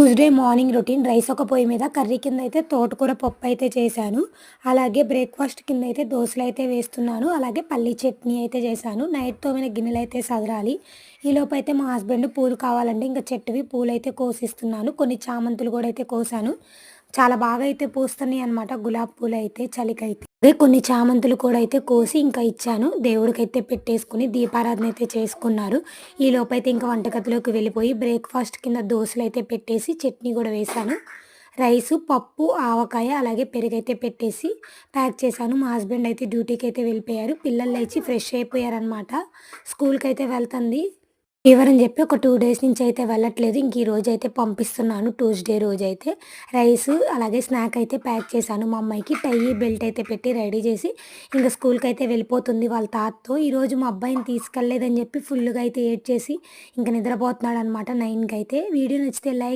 Tuesday morning routine rice ఒక పొయ్యి మీద, కర్రీ కిందయితే తోటకూర పప్పయితే చేశాను. అలాగే బ్రేక్‌ఫాస్ట్ కిందయితే దోసలయితే వేస్తున్నాను. అలాగే పల్లీ చట్నీ అయితే చేశాను. నైట్ తోమిన గిన్నెలయితే సదరాలి. ఈలోపైతే మా హస్బెండ్ పూలు కావాలంటే ఇంక చెట్టువి పూలయితే కోసిస్తున్నాను. కొన్ని చామంతులు గూడా అయితే కోసాను. చాలా బాగా అయితే పూస్తున్నాయనమాట గులాబీ పూలయితే చలికైతే. అదే కొన్ని చామంతులు కూడా అయితే కోసి ఇంకా ఇచ్చాను. దేవుడికైతే పెట్టేసుకొని దీపారాధన అయితే చేసుకున్నారు. ఈలోపైతే ఇంకా వంటగదిలోకి వెళ్ళిపోయి బ్రేక్‌ఫాస్ట్ కింద దోసలైతే పెట్టేసి చట్నీ గూడా వేశాను. రైసు, పప్పు, ఆవకాయ అలాగే పెరుగైతే పెట్టేసి ప్యాక్ చేశాను. మా హస్బెండ్ అయితే డ్యూటీకైతే వెళ్ళిపోయారు. పిల్లలు లేచి ఫ్రెష్ అయిపోయారనమాట. స్కూల్‌కైతే వెళ్తుంది. ఫీవర్ అని చెప్పి ఒక 2 డేస్ నుంచి అయితే వెళ్ళట్లేదు. ఇంక ఈ రోజైతే పంపిస్తున్నాను ట్యూస్‌డే రోజైతే. రైసు అలాగే స్నాక్ అయితే ప్యాక్ చేశాను మా అమ్మాయికి. టై, బెల్ట్ అయితే పెట్టి రెడీ చేసి ఇంక స్కూల్‌కైతే వెళ్ళిపోతుంది వాళ్ళ తాతతో. ఈరోజు మా అబ్బాయిని తీసుకెళ్ళలేదని చెప్పి ఫుల్లుగా అయితే ఏడ్చేసి ఇంక నిద్రపోతున్నాడనమాట 9కైతే. వీడియో నచ్చితే లైక్